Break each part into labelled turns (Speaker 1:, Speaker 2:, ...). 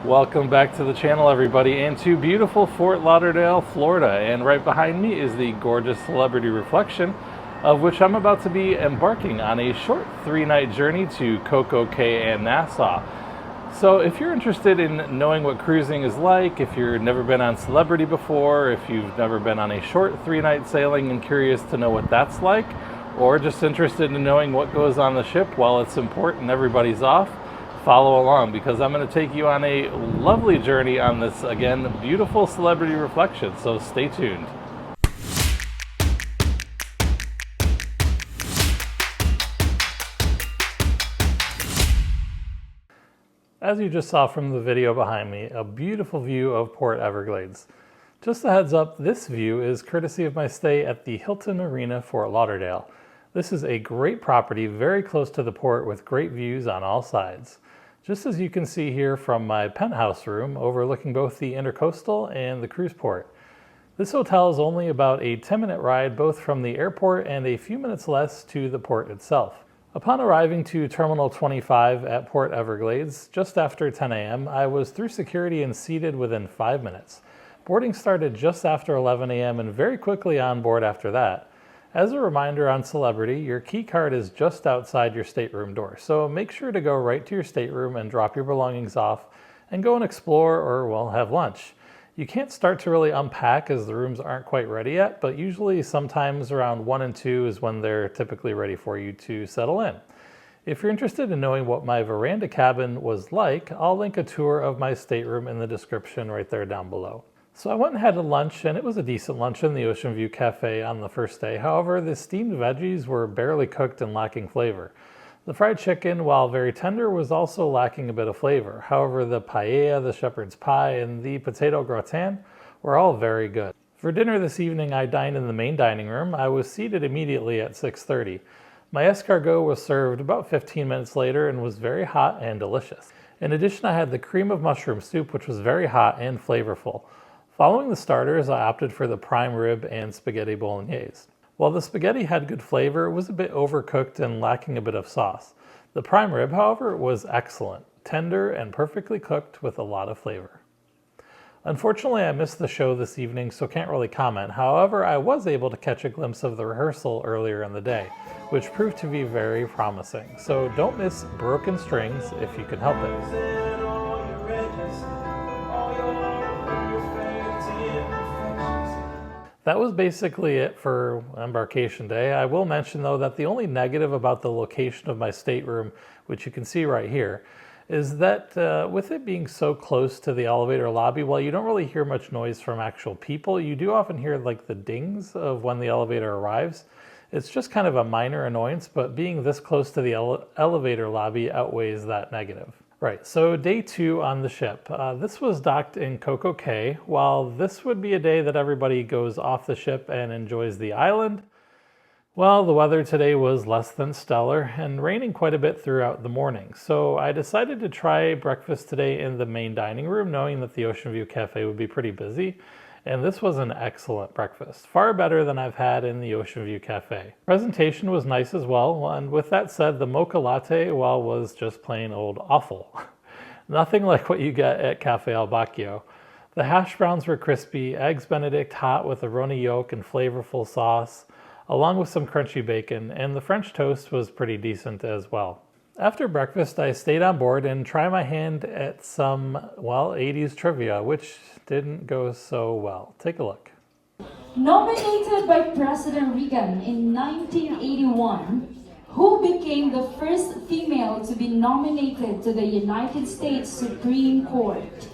Speaker 1: Welcome back to the channel, everybody, and to beautiful Fort Lauderdale, Florida. And right behind me is the gorgeous celebrity reflection, of which I'm about to be embarking on a short 3-night journey to Coco Cay and Nassau. So if you're interested in knowing what cruising is like, if you've never been on Celebrity before, if you've never been on a short 3-night sailing and curious to know what that's like, or just interested in knowing what goes on the ship while it's in port and everybody's off, follow along, because I'm going to take you on a lovely journey on this, again, beautiful celebrity reflection, so stay tuned. As you just saw from the video behind me, a beautiful view of Port Everglades. Just a heads up, this view is courtesy of my stay at the Hilton Marina, Fort Lauderdale. This is a great property very close to the port with great views on all sides. Just as you can see here from my penthouse room overlooking both the Intercoastal and the cruise port. This hotel is only about a 10-minute ride both from the airport and a few minutes less to the port itself. Upon arriving to Terminal 25 at Port Everglades just after 10 a.m., I was through security and seated within 5 minutes. Boarding started just after 11 a.m. and very quickly on board after that. As a reminder on Celebrity, your key card is just outside your stateroom door, so make sure to go right to your stateroom and drop your belongings off and go and explore or, well, have lunch. You can't start to really unpack as the rooms aren't quite ready yet, but usually sometimes around 1 and 2 is when they're typically ready for you to settle in. If you're interested in knowing what my veranda cabin was like, I'll link a tour of my stateroom in the description right there down below. So I went and had a lunch, and it was a decent lunch in the Ocean View Cafe on the first day. However, the steamed veggies were barely cooked and lacking flavor. The fried chicken, while very tender, was also lacking a bit of flavor. However, the paella, the shepherd's pie, and the potato gratin were all very good. For dinner this evening, I dined in the main dining room. I was seated immediately at 6:30. My escargot was served about 15 minutes later and was very hot and delicious. In addition, I had the cream of mushroom soup, which was very hot and flavorful. Following the starters, I opted for the prime rib and spaghetti bolognese. While the spaghetti had good flavor, it was a bit overcooked and lacking a bit of sauce. The prime rib, however, was excellent, tender and perfectly cooked with a lot of flavor. Unfortunately, I missed the show this evening, so can't really comment. However, I was able to catch a glimpse of the rehearsal earlier in the day, which proved to be very promising. So don't miss Broken Strings if you can help it. That was basically it for Embarkation Day. I will mention, though, that the only negative about the location of my stateroom, which you can see right here, is that with it being so close to the elevator lobby, while you don't really hear much noise from actual people, you do often hear like the dings of when the elevator arrives. It's just kind of a minor annoyance, but being this close to the elevator lobby outweighs that negative. Right, so day 2 on the ship. This was docked in Coco Cay. While this would be a day that everybody goes off the ship and enjoys the island, well, the weather today was less than stellar and raining quite a bit throughout the morning. So I decided to try breakfast today in the main dining room, knowing that the Ocean View Cafe would be pretty busy. And this was an excellent breakfast, far better than I've had in the Ocean View Cafe. Presentation was nice as well, and with that said, the mocha latte, well, was just plain old awful. Nothing like what you get at Cafe Al Bacchio. The hash browns were crispy, eggs Benedict hot with a roni yolk and flavorful sauce, along with some crunchy bacon, and the French toast was pretty decent as well. After breakfast, I stayed on board and tried my hand at some, well, 80s trivia, which didn't go so well. Take a look.
Speaker 2: Nominated by President Reagan in 1981, who became the first female to be nominated to the United States Supreme Court?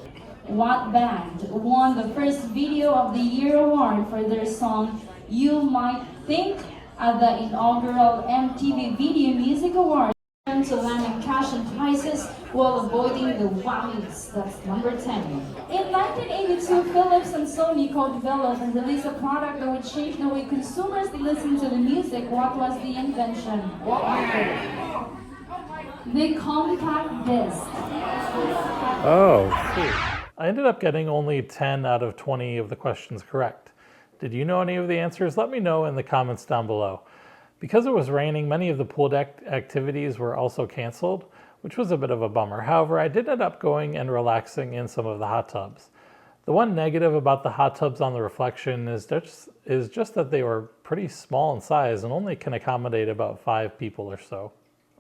Speaker 2: What band won the first Video of the Year award for their song You Might Think at the inaugural MTV Video Music Awards? To landing cash and prizes while avoiding the whammies. That's number 10. In 1982, Philips and Sony co-developed and released a product that would change the way consumers listen to the music. What was the invention? What was it? The compact disc.
Speaker 1: Oh, shoot. I ended up getting only 10 out of 20 of the questions correct. Did you know any of the answers? Let me know in the comments down below. Because it was raining, many of the pool deck activities were also canceled. which was a bit of a bummer. However, I did end up going and relaxing in some of the hot tubs. The one negative about the hot tubs on the Reflection is just that they were pretty small in size and only can accommodate about 5 people or so.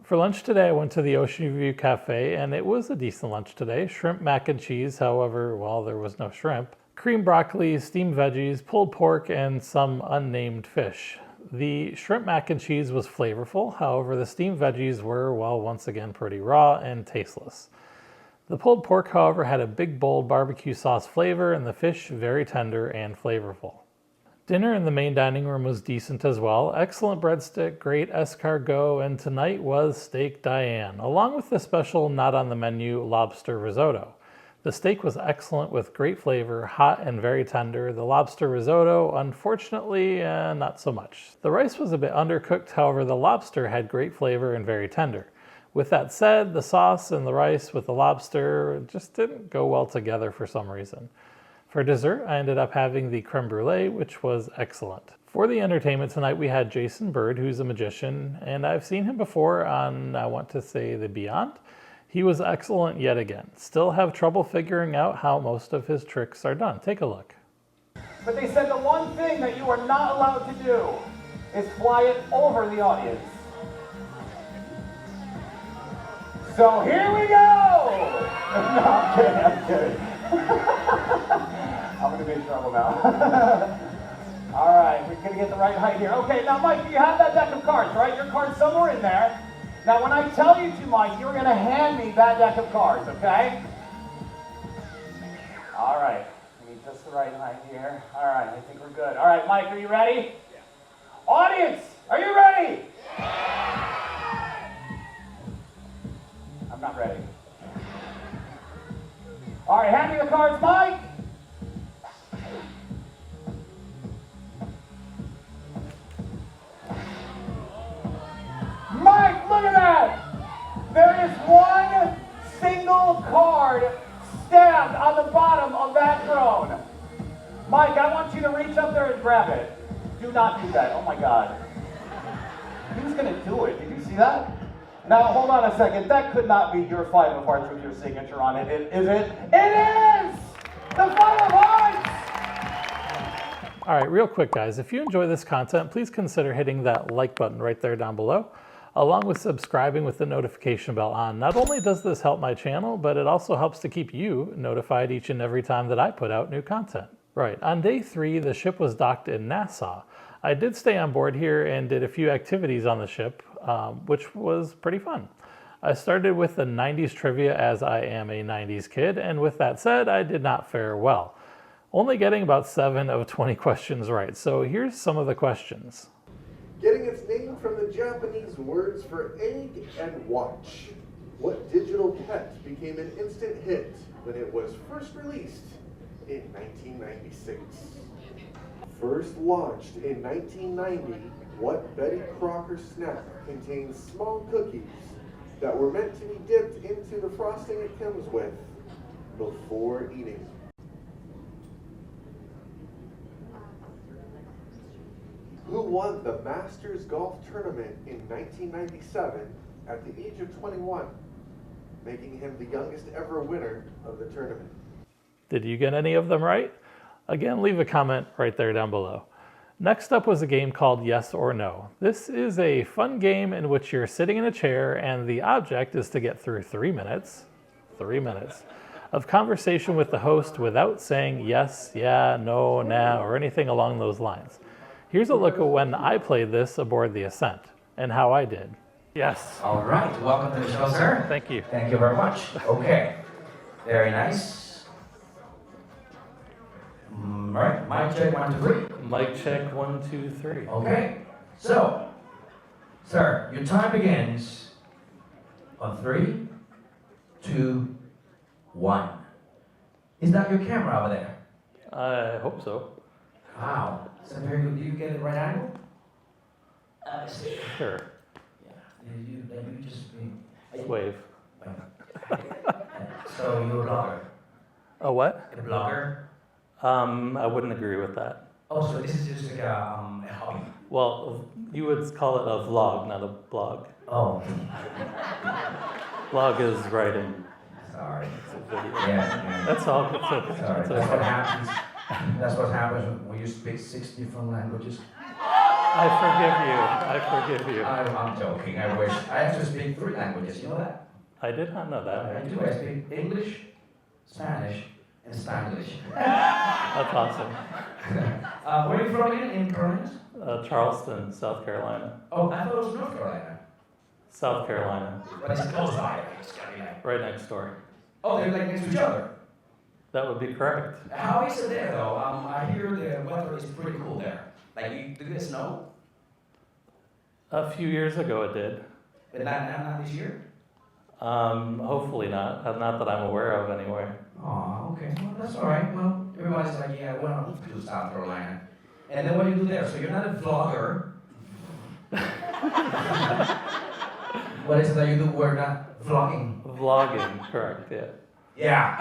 Speaker 1: For lunch today, I went to the Ocean View Cafe, and it was a decent lunch today. Shrimp mac and cheese, however, well, there was no shrimp. Creamed broccoli, steamed veggies, pulled pork, and some unnamed fish. The shrimp mac and cheese was flavorful, however, the steamed veggies were, well, once again pretty raw and tasteless. The pulled pork, however, had a big, bold barbecue sauce flavor, and the fish very tender and flavorful. Dinner in the main dining room was decent as well. Excellent breadstick, great escargot, and tonight was steak Diane, along with the special not on the menu lobster risotto. The steak was excellent with great flavor, hot and very tender. The lobster risotto, unfortunately, not so much. The rice was a bit undercooked, however, the lobster had great flavor and very tender. With that said, the sauce and the rice with the lobster just didn't go well together for some reason. For dessert, I ended up having the creme brulee, which was excellent. For the entertainment tonight, we had Jason Bird, who's a magician, and I've seen him before on, I want to say, The Beyond. He was excellent yet again. Still have trouble figuring out how most of his tricks are done. Take a look.
Speaker 3: But they said the one thing that you are not allowed to do is fly it over the audience. So here we go! No, I'm kidding. I'm gonna be in trouble now. All right, we're gonna get the right height here. Okay, now Mike, you have that deck of cards, right? Your card's somewhere in there. Now when I tell you to, Mike, you're gonna hand me that deck of cards, okay? All right, we need just the right height here. All right, I think we're good. All right, Mike, are you ready? Yeah. Audience, are you ready? I'm not ready. All right, hand me the cards, Mike. Mike, look at that! There is one single card stamped on the bottom of that throne. Mike, I want you to reach up there and grab it. Do not do that. Oh my God. He was going to do it. Did you see that? Now, hold on a second. That could not be your 5 of hearts with your signature on it, is it? It is! The 5 of hearts!
Speaker 1: All right, real quick, guys. If you enjoy this content, please consider hitting that like button right there down below, along with subscribing with the notification bell on. Not only does this help my channel, but it also helps to keep you notified each and every time that I put out new content. Right, on day 3, the ship was docked in Nassau. I did stay on board here and did a few activities on the ship, which was pretty fun. I started with the 90s trivia as I am a 90s kid, and with that said, I did not fare well. Only getting about 7 of 20 questions right, so here's some of the questions.
Speaker 4: Getting its name from the Japanese words for egg and watch. What digital pet became an instant hit when it was first released in 1996? First launched in 1990, what Betty Crocker snack contains small cookies that were meant to be dipped into the frosting it comes with before eating? Who won the Masters Golf Tournament in 1997 at the age of 21, making him the youngest ever winner of the tournament?
Speaker 1: Did you get any of them right? Again, leave a comment right there down below. Next up was a game called Yes or No. This is a fun game in which you're sitting in a chair and the object is to get through 3 minutes of conversation with the host without saying yes, yeah, no, nah, or anything along those lines. Here's a look at when I played this aboard the Ascent and how I did. Yes.
Speaker 5: All right, welcome to the show, sir.
Speaker 1: Thank you.
Speaker 5: Thank you very much. Okay, very nice. Right, mic check 1, 2, 3.
Speaker 1: Mic check 1, 2, 3.
Speaker 5: Okay, so, sir, your time begins on 3, 2, 1. Is that your camera over there?
Speaker 1: I hope so.
Speaker 5: Wow, so very good. Do you get it right angle?
Speaker 1: Sure.
Speaker 5: Yeah, let me just
Speaker 1: Wave.
Speaker 5: So you're a blogger?
Speaker 1: A what?
Speaker 5: A blogger?
Speaker 1: I wouldn't agree with that.
Speaker 5: Oh, so this is just like a hobby?
Speaker 1: Well, you would call it a vlog, not a blog.
Speaker 5: Oh.
Speaker 1: Vlog is writing.
Speaker 5: Sorry.
Speaker 1: It's a video.
Speaker 5: Yeah.
Speaker 1: That's all. It's okay.
Speaker 5: Sorry.
Speaker 1: It's
Speaker 5: That's what
Speaker 1: okay.
Speaker 5: happens. That's what happens when you speak 6 different languages.
Speaker 1: I forgive you.
Speaker 5: I'm joking. I wish. I actually speak 3 languages. You know that?
Speaker 1: I did not know that.
Speaker 5: I do. I speak English, Spanish, and Spanglish.
Speaker 1: That's awesome.
Speaker 5: Where are you from again? In Providence?
Speaker 1: Charleston, South Carolina.
Speaker 5: Oh, I thought it was North Carolina.
Speaker 1: South Carolina.
Speaker 5: But it's close by. It's gotta be like.
Speaker 1: Right next door.
Speaker 5: Oh, they're like next to each other.
Speaker 1: That would be correct.
Speaker 5: How is it there though? I hear the weather is pretty cool there. Like, do you snow?
Speaker 1: A few years ago it did.
Speaker 5: But not this year?
Speaker 1: Hopefully not. Not that I'm aware of anyway.
Speaker 5: Oh, okay. Well, that's all right. Well, everybody's like, yeah, we're not moved to South Carolina. And then what do you do there? So you're not a vlogger. What is it that you do? We're not vlogging.
Speaker 1: Vlogging, correct, yeah.
Speaker 5: Yeah.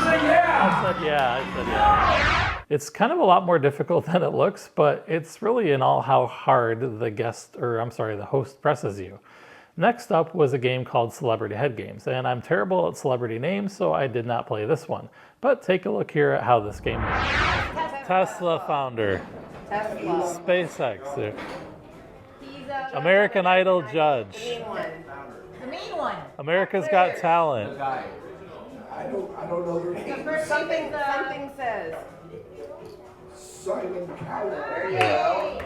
Speaker 5: Say yeah.
Speaker 1: I said yeah. It's kind of a lot more difficult than it looks, but it's really in all how hard the host presses you. Next up was a game called Celebrity Head Games, and I'm terrible at celebrity names, so I did not play this one. But take a look here at how this game works. Tesla founder.
Speaker 6: Tesla.
Speaker 1: SpaceX.
Speaker 6: He's
Speaker 1: American Idol judge.
Speaker 6: the mean one. The mean one.
Speaker 1: America's Got Talent.
Speaker 7: I don't know their name.
Speaker 6: Something says.
Speaker 7: Simon Cowell.
Speaker 6: There you go.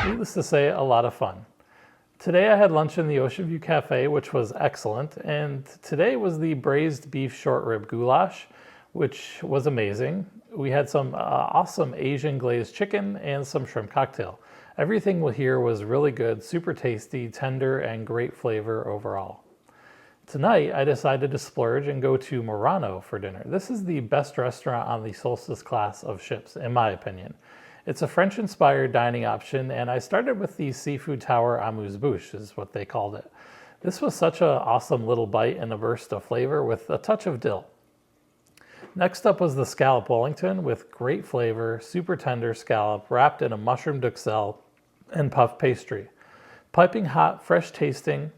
Speaker 1: Needless to say, a lot of fun. Today I had lunch in the Ocean View Cafe, which was excellent, and today was the braised beef short rib goulash, which was amazing. We had some awesome Asian glazed chicken and some shrimp cocktail. Everything here was really good, super tasty, tender, and great flavor overall. Tonight, I decided to splurge and go to Murano for dinner. This is the best restaurant on the Solstice class of ships, in my opinion. It's a French-inspired dining option, and I started with the Seafood Tower amuse-bouche, is what they called it. This was such an awesome little bite and a burst of flavor with a touch of dill. Next up was the scallop Wellington with great flavor, super tender scallop wrapped in a mushroom duxelle and puff pastry. Piping hot, fresh tasting,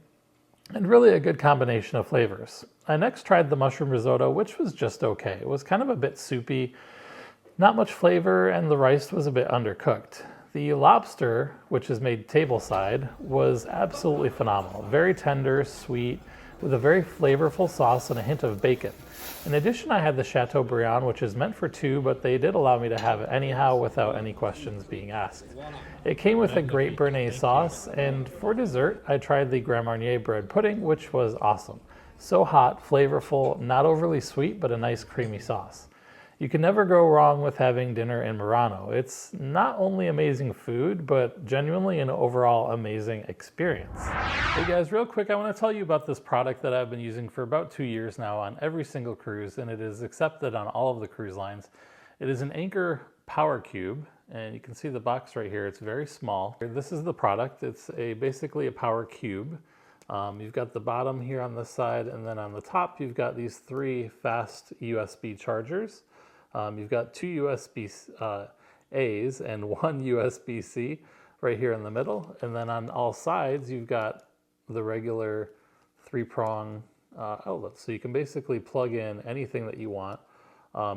Speaker 1: and really a good combination of flavors. I next tried the mushroom risotto, which was just okay. It was kind of a bit soupy, not much flavor, and the rice was a bit undercooked. The lobster, which is made tableside, was absolutely phenomenal. Very tender, sweet, with a very flavorful sauce and a hint of bacon. In addition, I had the Chateaubriand, which is meant for 2, but they did allow me to have it anyhow without any questions being asked. It came with a great béarnaise sauce, and for dessert, I tried the Grand Marnier bread pudding, which was awesome. So hot, flavorful, not overly sweet, but a nice creamy sauce. You can never go wrong with having dinner in Murano. It's not only amazing food, but genuinely an overall amazing experience. Hey guys, real quick, I want to tell you about this product that I've been using for about 2 years now on every single cruise, and it is accepted on all of the cruise lines. It is an Anker Power Cube, and you can see the box right here. It's very small. This is the product. It's basically a power cube. You've got the bottom here on this side, and then on the top, you've got these 3 fast USB chargers. You've got 2 USB-A's and 1 USB-C right here in the middle. And then on all sides, you've got the regular 3-prong outlets. So you can basically plug in anything that you want.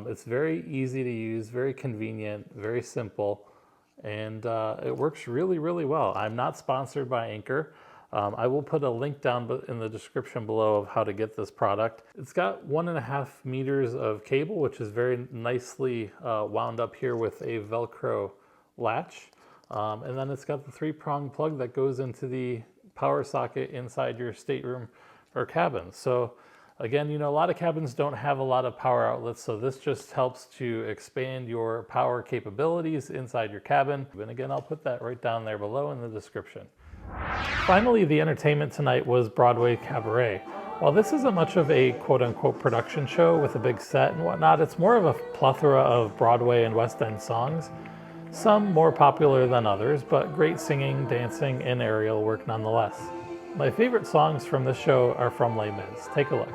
Speaker 1: It's very easy to use, very convenient, very simple, and it works really, really well. I'm not sponsored by Anker. I will put a link down in the description below of how to get this product. It's got 1.5 meters of cable, which is very nicely wound up here with a Velcro latch. And then it's got the 3-prong plug that goes into the power socket inside your stateroom or cabin. So again, you know, a lot of cabins don't have a lot of power outlets, so this just helps to expand your power capabilities inside your cabin. And again, I'll put that right down there below in the description. Finally, the entertainment tonight was Broadway Cabaret. While this isn't much of a quote-unquote production show with a big set and whatnot, it's more of a plethora of Broadway and West End songs. Some more popular than others, but great singing, dancing, and aerial work nonetheless. My favorite songs from this show are from Les Mis. Take a look.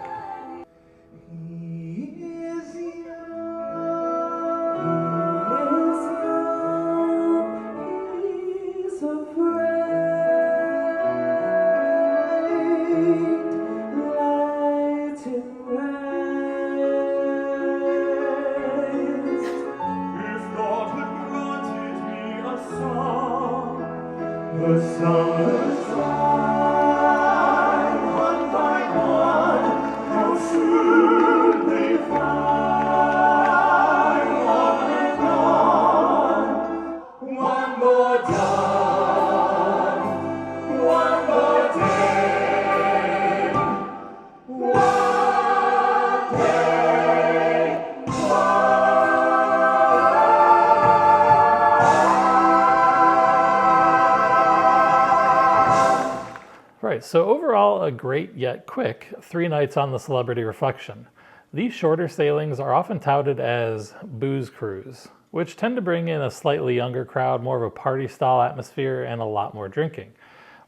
Speaker 1: so overall a great yet quick 3 nights on the Celebrity Reflection. These shorter sailings are often touted as booze cruise, which tend to bring in a slightly younger crowd, more of a party style atmosphere, and a lot more drinking.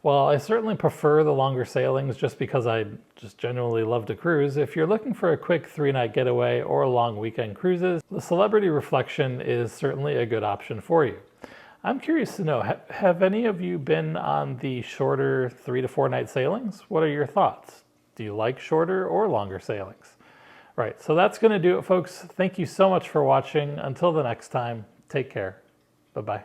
Speaker 1: While I certainly prefer the longer sailings just because I just genuinely love to cruise, if you're looking for a quick 3-night getaway or long weekend cruises, the Celebrity Reflection is certainly a good option for you. I'm curious to know, have any of you been on the shorter 3 to 4 night sailings? What are your thoughts? Do you like shorter or longer sailings? Right, so that's going to do it, folks. Thank you so much for watching. Until the next time, take care. Bye-bye.